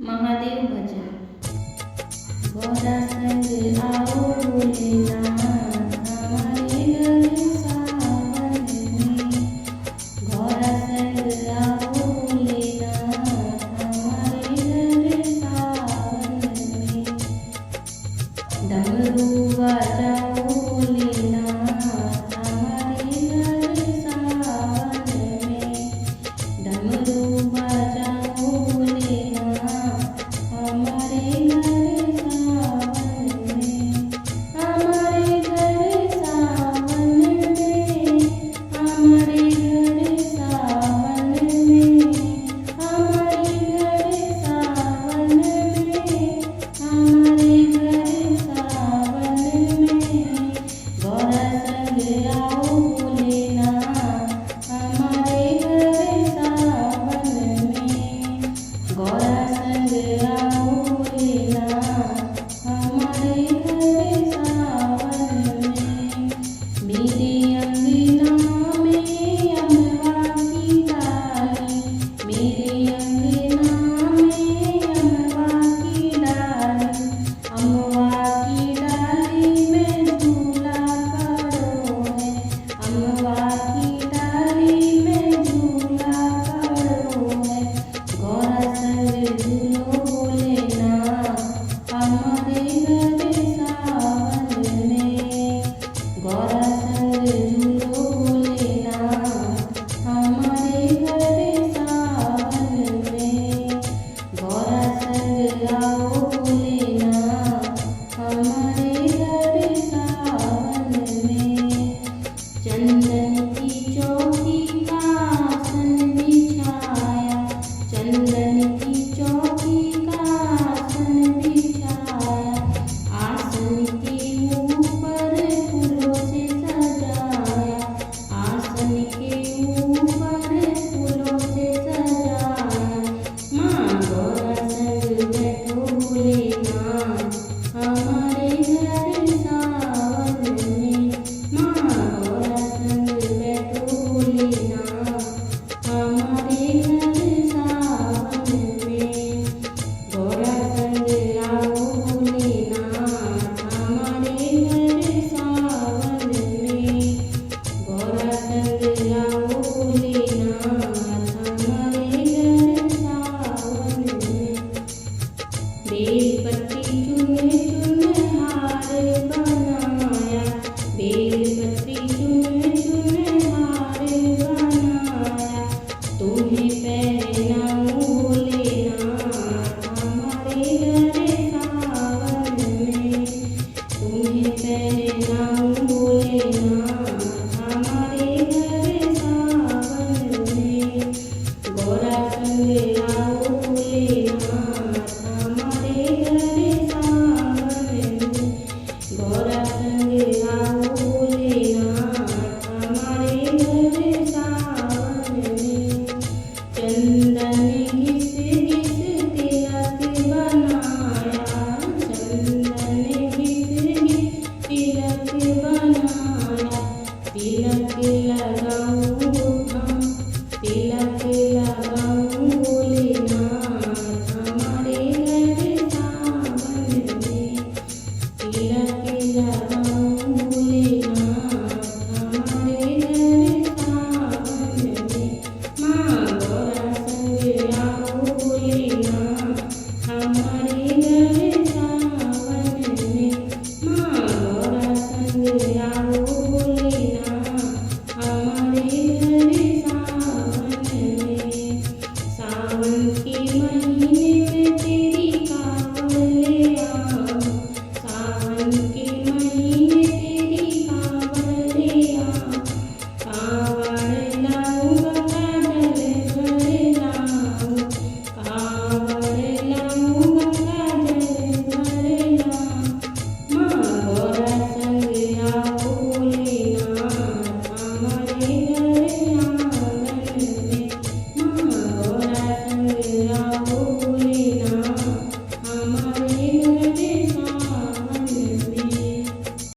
महादेव भजन। गौरा संग आओ भोलेनाथ हमारे घर सावन में। गौरा संग आओ भोलेनाथ हमारे घर सावन में। डमरू बजाओ भोलेनाथ हमारे घर सावन में। डमरू बजाओ भोलेनाथ हमारे घर सावन में। हमारे घर सावन में। हमारे घर सावन में। हमारे घर सावन में। हमारे घर सावन में। गौरा संग आओ भोलेनाथ हमारे घर सावन में। गौरा